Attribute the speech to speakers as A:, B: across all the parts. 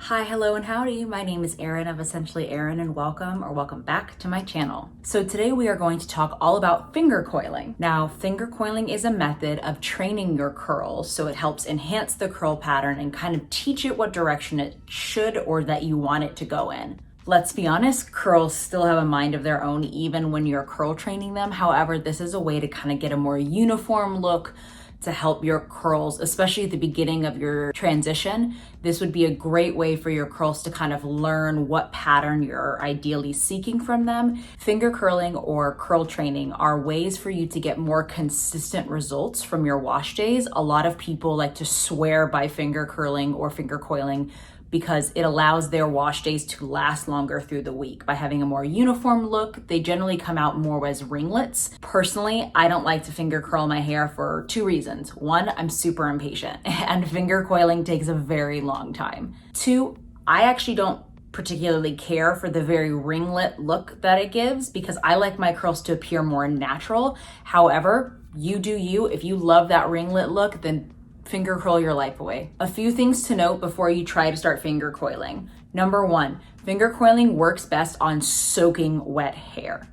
A: Hi, hello, and howdy. My name is Erin of Essentially Erin, and welcome back to my channel. So today we are going to talk all about finger coiling. Now, finger coiling is a method of training your curls, so it helps enhance the curl pattern and kind of teach it what direction it should or that you want it to go in. Let's be honest, curls still have a mind of their own even when you're curl training them. However, this is a way to kind of get a more uniform look to help your curls, especially at the beginning of your transition. This would be a great way for your curls to kind of learn what pattern you're ideally seeking from them. Finger curling or curl training are ways for you to get more consistent results from your wash days. A lot of people like to swear by finger curling or finger coiling because it allows their wash days to last longer through the week. By having a more uniform look, they generally come out more as ringlets. Personally, I don't like to finger curl my hair for two reasons. One, I'm super impatient and finger coiling takes a very long time. Two, I actually don't particularly care for the very ringlet look that it gives because I like my curls to appear more natural. However, you do you. If you love that ringlet look, then finger curl your life away. A few things to note before you try to start finger coiling. Number one, finger coiling works best on soaking wet hair.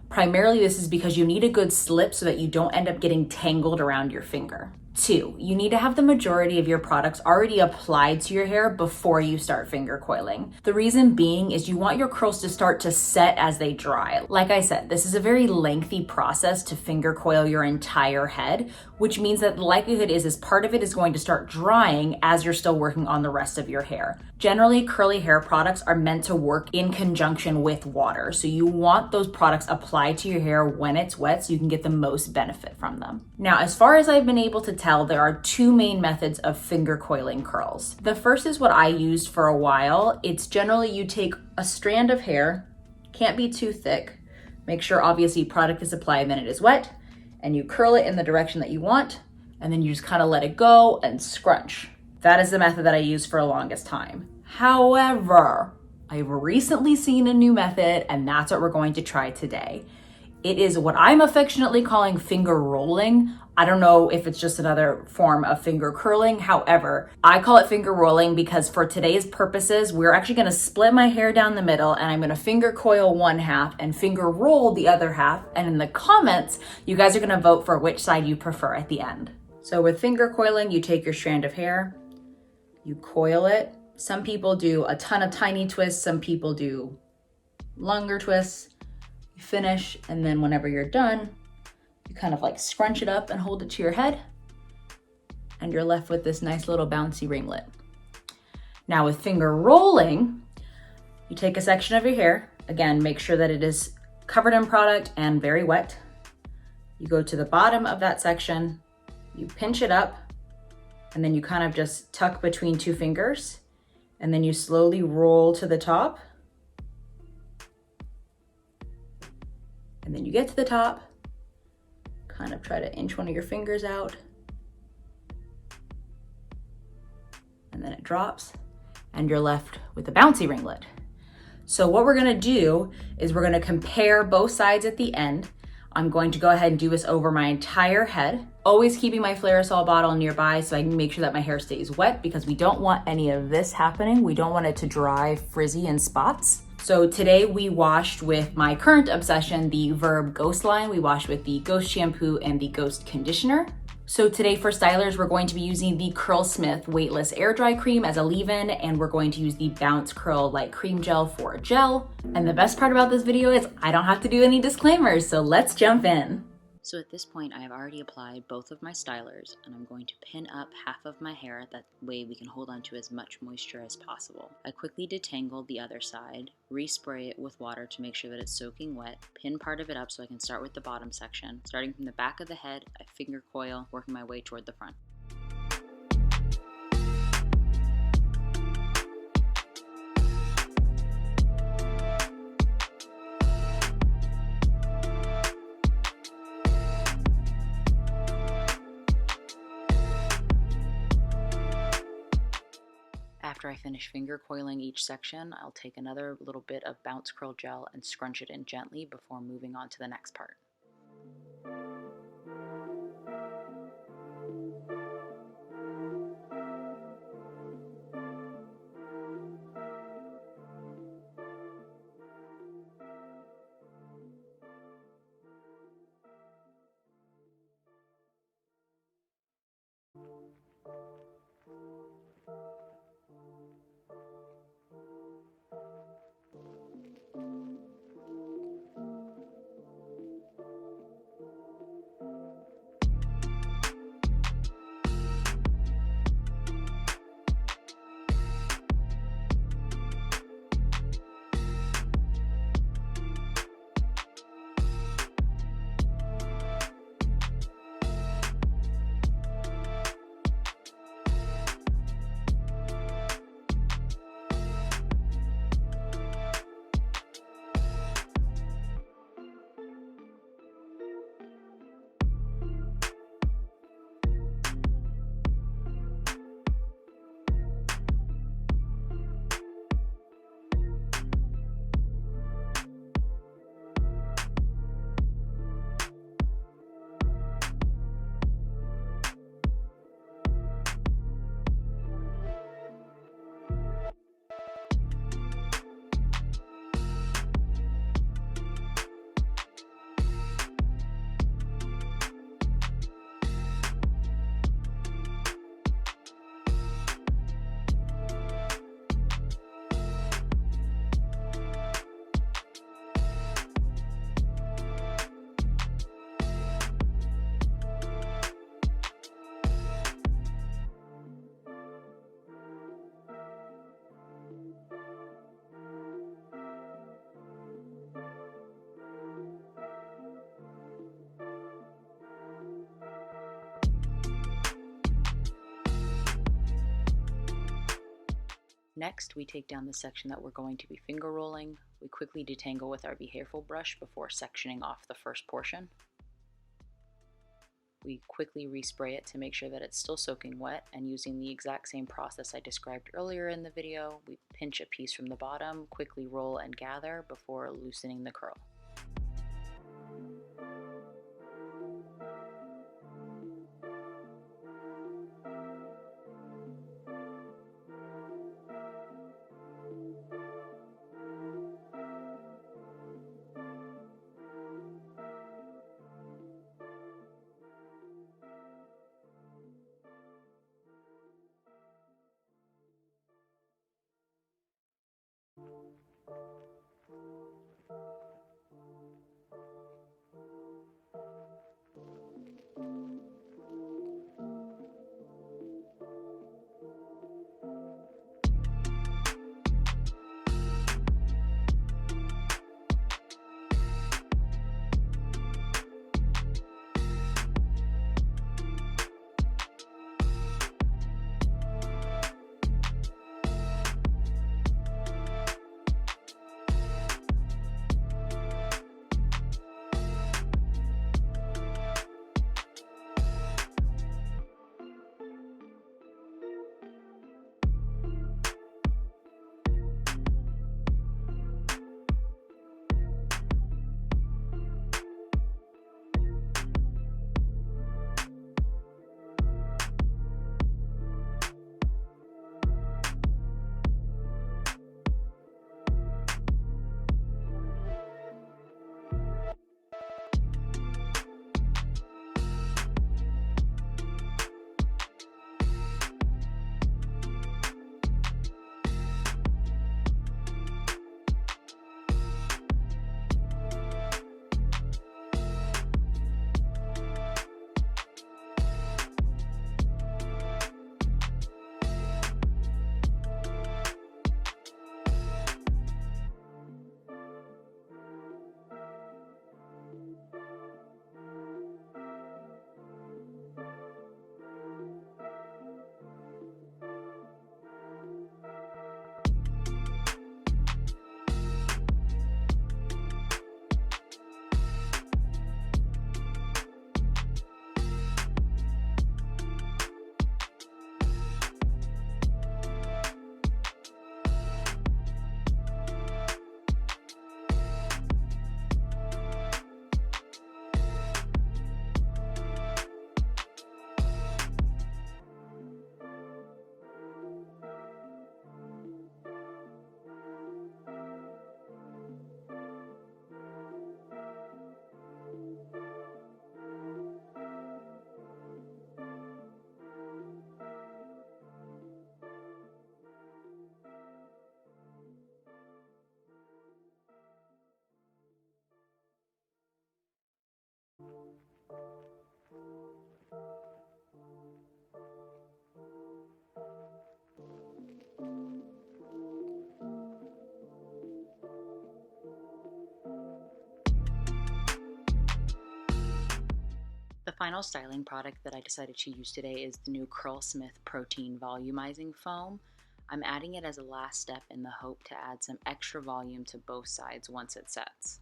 A: Primarily, this is because you need a good slip so that you don't end up getting tangled around your finger. Two, you need to have the majority of your products already applied to your hair before you start finger coiling. The reason being is you want your curls to start to set as they dry. Like I said, this is a very lengthy process to finger coil your entire head, which means that the likelihood is part of it is going to start drying as you're still working on the rest of your hair. Generally, curly hair products are meant to work in conjunction with water. So you want those products applied to your hair when it's wet so you can get the most benefit from them. Now, as far as I've been able to tell, there are two main methods of finger coiling curls. The first is what I used for a while. It's generally you take a strand of hair, can't be too thick, make sure obviously product is applied, then it is wet, and you curl it in the direction that you want, and then you just kind of let it go and scrunch. That is the method that I used for the longest time. However, I've recently seen a new method, and that's what we're going to try today. It is what I'm affectionately calling finger rolling. I don't know if it's just another form of finger curling. However, I call it finger rolling because for today's purposes, we're actually gonna split my hair down the middle and I'm gonna finger coil one half and finger roll the other half. And in the comments, you guys are gonna vote for which side you prefer at the end. So with finger coiling, you take your strand of hair, you coil it. Some people do a ton of tiny twists, some people do longer twists. You finish, and then whenever you're done, you kind of like scrunch it up and hold it to your head, and you're left with this nice little bouncy ringlet. Now with finger rolling, you take a section of your hair, again, make sure that it is covered in product and very wet. You go to the bottom of that section, you pinch it up, and then you kind of just tuck between two fingers, and then you slowly roll to the top. And then you get to the top, kind of try to inch one of your fingers out, and then it drops, and you're left with a bouncy ringlet. So what we're gonna do is we're gonna compare both sides at the end. I'm going to go ahead and do this over my entire head, always keeping my Flairosol bottle nearby so I can make sure that my hair stays wet because we don't want any of this happening. We don't want it to dry, frizzy, and spots. So today we washed with my current obsession, the Verb Ghost line. We washed with the Ghost shampoo and the Ghost conditioner. So today for stylers, we're going to be using the Curlsmith Weightless Air Dry Cream as a leave-in, and we're going to use the Bounce Curl Light Cream Gel for a gel. And the best part about this video is I don't have to do any disclaimers, so let's jump in. So at this point, I have already applied both of my stylers, and I'm going to pin up half of my hair. That way we can hold on to as much moisture as possible. I quickly detangled the other side, respray it with water to make sure that it's soaking wet, pin part of it up so I can start with the bottom section. Starting from the back of the head, I finger coil, working my way toward the front. After I finish finger coiling each section, I'll take another little bit of Bounce Curl Gel and scrunch it in gently before moving on to the next part. Next, we take down the section that we're going to be finger rolling. We quickly detangle with our behavior brush before sectioning off the first portion. We quickly respray it to make sure that it's still soaking wet, and using the exact same process I described earlier in the video, we pinch a piece from the bottom, quickly roll and gather before loosening the curl. The final styling product that I decided to use today is the new Curlsmith Protein Volumizing Foam. I'm adding it as a last step in the hope to add some extra volume to both sides once it sets.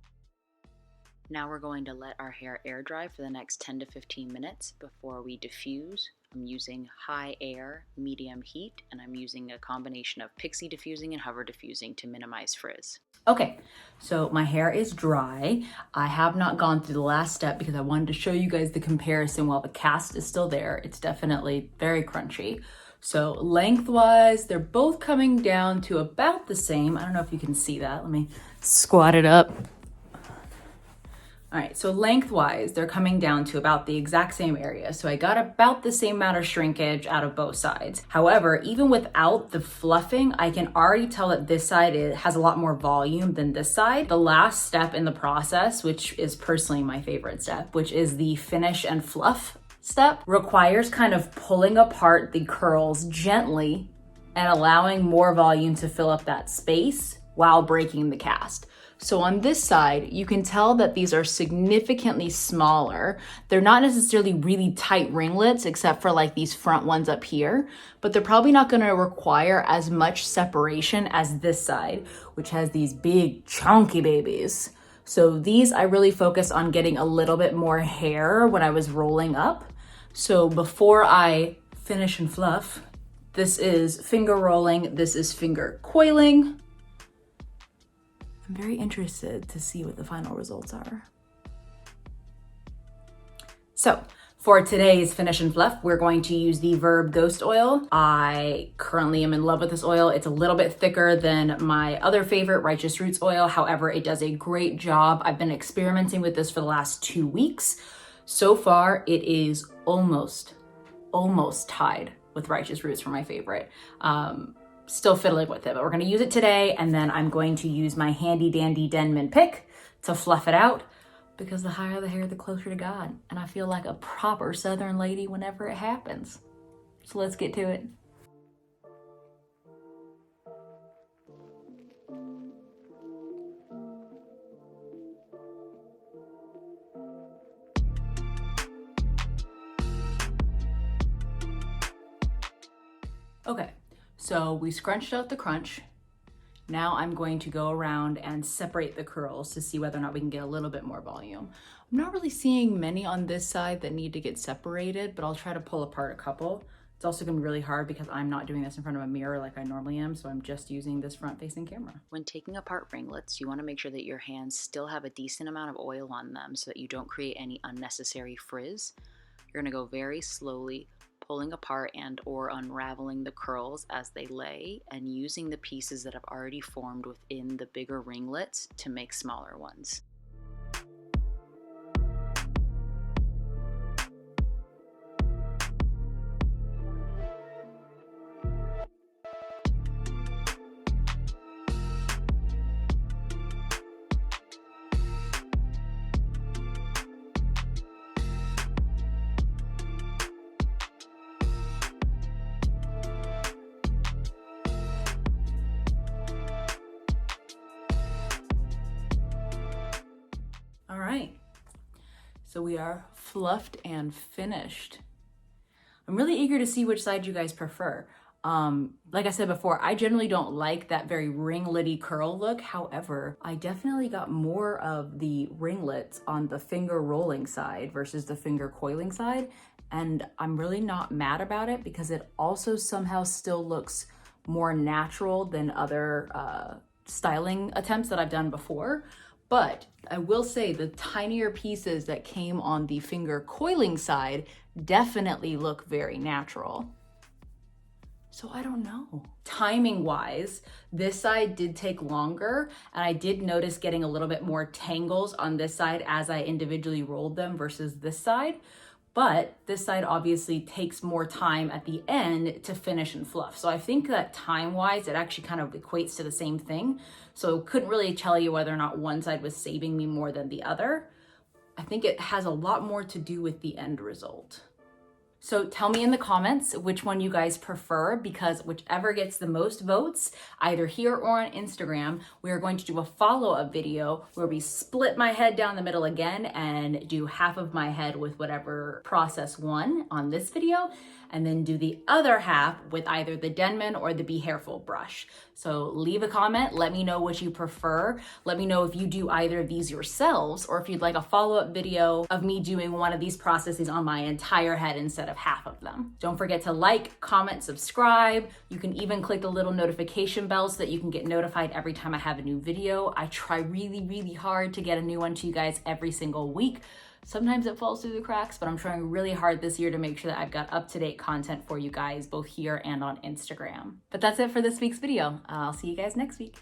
A: Now we're going to let our hair air dry for the next 10 to 15 minutes before we diffuse. I'm using high air, medium heat, and I'm using a combination of pixie diffusing and hover diffusing to minimize frizz. Okay, so my hair is dry. I have not gone through the last step because I wanted to show you guys the comparison while the cast is still there. It's definitely very crunchy. So lengthwise, they're both coming down to about the same. I don't know if you can see that. Let me squat it up. All right, so lengthwise, they're coming down to about the exact same area. So I got about the same amount of shrinkage out of both sides. However, even without the fluffing, I can already tell that this side has a lot more volume than this side. The last step in the process, which is personally my favorite step, which is the finish and fluff step, requires kind of pulling apart the curls gently and allowing more volume to fill up that space while breaking the cast. So on this side, you can tell that these are significantly smaller. They're not necessarily really tight ringlets, except for like these front ones up here, but they're probably not gonna require as much separation as this side, which has these big chunky babies. So these, I really focused on getting a little bit more hair when I was rolling up. So before I finish and fluff, this is finger rolling, this is finger coiling. I'm very interested to see what the final results are. So for today's finish and fluff, we're going to use the Verb Ghost Oil. I currently am in love with this oil. It's a little bit thicker than my other favorite, Righteous Roots oil. However, it does a great job. I've been experimenting with this for the last 2 weeks. So far, it is almost tied with Righteous Roots for my favorite. Still fiddling with it, but we're gonna use it today, and then I'm going to use my handy dandy Denman pick to fluff it out, because the higher the hair, the closer to God. And I feel like a proper Southern lady whenever it happens. So let's get to it. Okay, so we scrunched out the crunch. Now I'm going to go around and separate the curls to see whether or not we can get a little bit more volume. I'm not really seeing many on this side that need to get separated, but I'll try to pull apart a couple. It's also gonna be really hard because I'm not doing this in front of a mirror like I normally am, so I'm just using this front-facing camera.
B: When taking apart ringlets, you want to make sure that your hands still have a decent amount of oil on them so that you don't create any unnecessary frizz. You're going to go very slowly, pulling apart and or unraveling the curls as they lay, and using the pieces that have already formed within the bigger ringlets to make smaller ones.
A: All right, so we are fluffed and finished. I'm really eager to see which side you guys prefer. Like I said before, I generally don't like that very ringlety curl look. However, I definitely got more of the ringlets on the finger rolling side versus the finger coiling side. And I'm really not mad about it because it also somehow still looks more natural than other styling attempts that I've done before. But I will say the tinier pieces that came on the finger coiling side definitely look very natural. So I don't know. Timing wise, this side did take longer, and I did notice getting a little bit more tangles on this side as I individually rolled them versus this side. But this side obviously takes more time at the end to finish and fluff. So I think that time-wise, it actually kind of equates to the same thing. So couldn't really tell you whether or not one side was saving me more than the other. I think it has a lot more to do with the end result. So tell me in the comments which one you guys prefer, because whichever gets the most votes, either here or on Instagram, we are going to do a follow-up video where we split my head down the middle again and do half of my head with whatever process won on this video, and then do the other half with either the Denman or the Be Hairful brush. So leave a comment, let me know what you prefer. Let me know if you do either of these yourselves, or if you'd like a follow-up video of me doing one of these processes on my entire head instead of half of them. Don't forget to like, comment, subscribe. You can even click the little notification bell so that you can get notified every time I have a new video. I try really, really hard to get a new one to you guys every single week. Sometimes it falls through the cracks, but I'm trying really hard this year to make sure that I've got up-to-date content for you guys, both here and on Instagram. But that's it for this week's video. I'll see you guys next week.